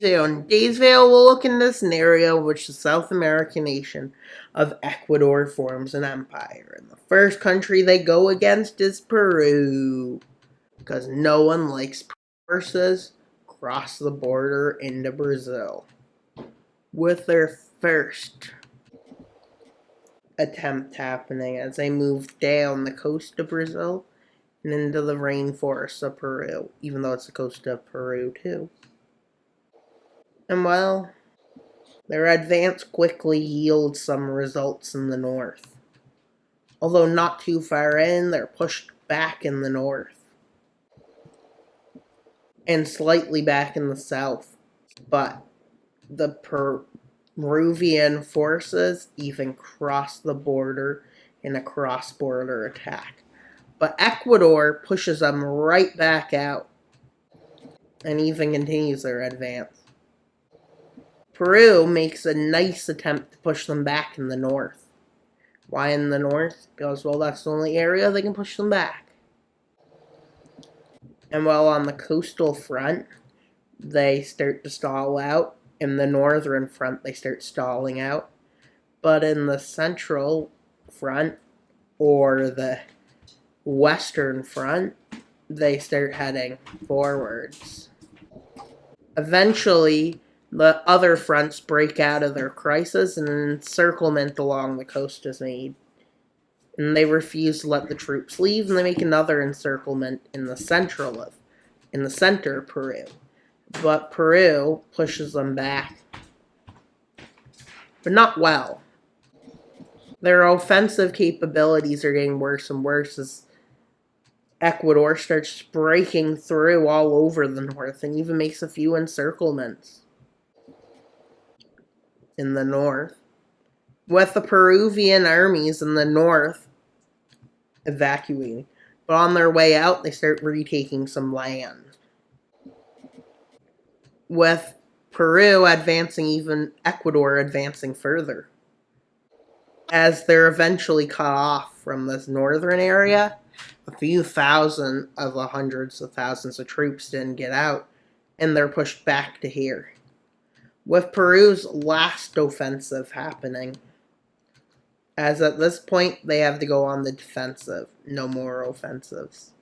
So in today's video, we'll look into the scenario in which the South American nation of Ecuador forms an empire. And the first country they go against is Peru, because no one likes forces cross the border into Brazil. With their first attempt happening as they move down the coast of Brazil and into the rainforests of Peru, even though it's the coast of Peru too. And well, their advance quickly yields some results in the north. Although not too far in, they're pushed back in the north and slightly back in the south. But the Peruvian forces even cross the border in a cross-border attack. But Ecuador pushes them right back out and even continues their advance. Peru makes a nice attempt to push them back in the north. Why in the north? Because, well, that's the only area they can push them back. And while on the coastal front, they start to stall out. In the northern front, they start stalling out. But in the central front, or the western front, they start heading forwards. Eventually, the other fronts break out of their crisis and an encirclement along the coast is made. And they refuse to let the troops leave, and they make another encirclement in the center of Peru. But Peru pushes them back. But not well. Their offensive capabilities are getting worse and worse as Ecuador starts breaking through all over the north and even makes a few encirclements in the north, with the Peruvian armies in the north evacuating. But on their way out, they start retaking some land, with Peru advancing, even Ecuador advancing further, as they're eventually cut off from this northern area. A few thousand of the hundreds of thousands of troops didn't get out, and they're pushed back to here, with Peru's last offensive happening, as at this point they have to go on the defensive, no more offensives.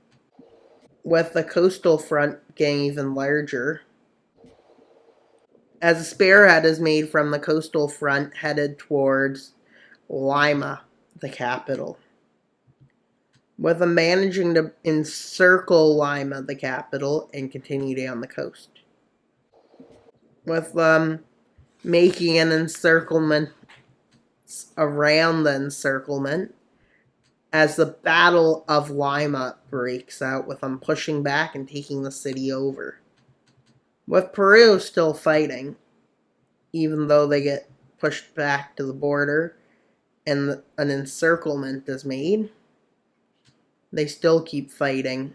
With the coastal front getting even larger, as a spearhead is made from the coastal front headed towards Lima, the capital, with them managing to encircle Lima, the capital, and continue down the coast, with them making an encirclement around the encirclement as the Battle of Lima breaks out, with them pushing back and taking the city over. With Peru still fighting, even though they get pushed back to the border and an encirclement is made, they still keep fighting,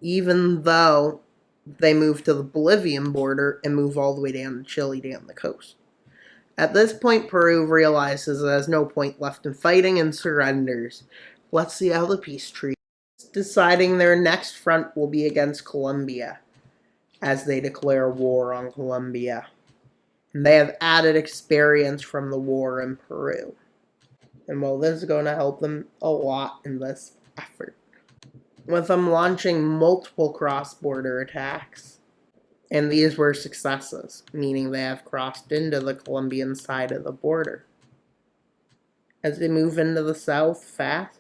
even though they move to the Bolivian border and move all the way down to Chile down the coast. At this point, Peru realizes there's no point left in fighting and surrenders. Let's see how the peace treaty is, deciding their next front will be against Colombia, as they declare war on Colombia. And they have added experience from the war in Peru. And well, this is going to help them a lot in this effort, with them launching multiple cross-border attacks. And these were successes, meaning they have crossed into the Colombian side of the border. As they move into the south fast,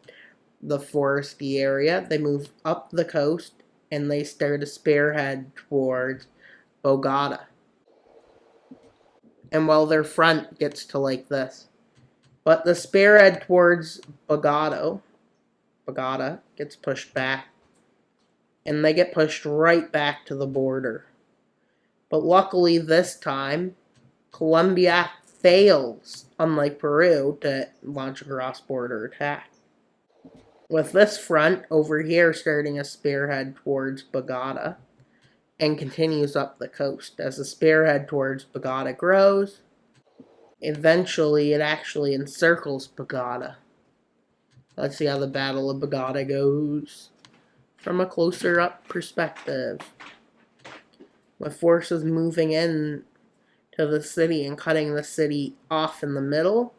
the foresty area, they move up the coast and they start to spearhead towards Bogota. And well, their front gets to like this. But the spearhead towards Bogota gets pushed back. And they get pushed right back to the border. But luckily this time, Colombia fails, unlike Peru, to launch a cross-border attack. With this front over here starting a spearhead towards Bogota and continues up the coast. As the spearhead towards Bogota grows, eventually it actually encircles Bogota. Let's see how the Battle of Bogota goes from a closer up perspective. with forces moving in to the city and cutting the city off in the middle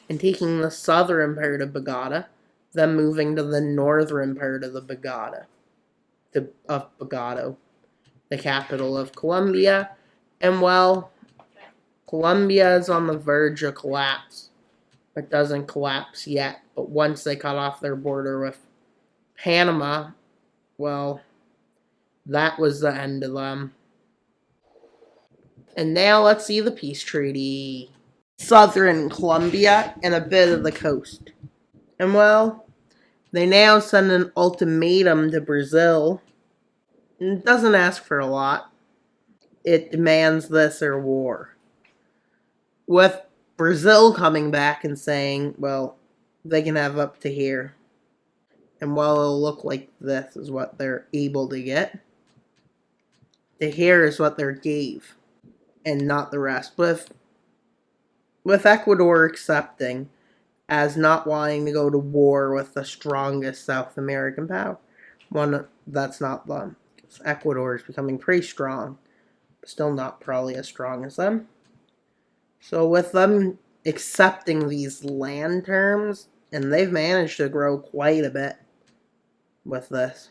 and taking the southern part of Bogota, then moving to the northern part of Bogota, the capital of Colombia. And well, Colombia is on the verge of collapse. It doesn't collapse yet, but once they cut off their border with Panama, well, that was the end of them. And now let's see the peace treaty. Southern Colombia and a bit of the coast. And well, they now send an ultimatum to Brazil. It doesn't ask for a lot. It demands this or war. With Brazil coming back and saying, well, they can have up to here. And well, it'll look like this is what they're able to get. The here is what they're gave, and not the rest. With Ecuador accepting as not wanting to go to war with the strongest South American power. One that's not them. Ecuador is becoming pretty strong, but still not probably as strong as them. So with them accepting these land terms, and they've managed to grow quite a bit with this.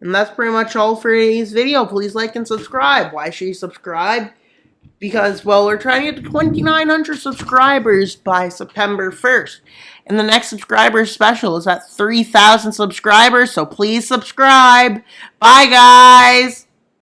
And that's pretty much all for today's video. Please like and subscribe. Why should you subscribe? Because, well, we're trying to get to 2,900 subscribers by September 1st. And the next subscriber special is at 3,000 subscribers, so please subscribe. Bye, guys!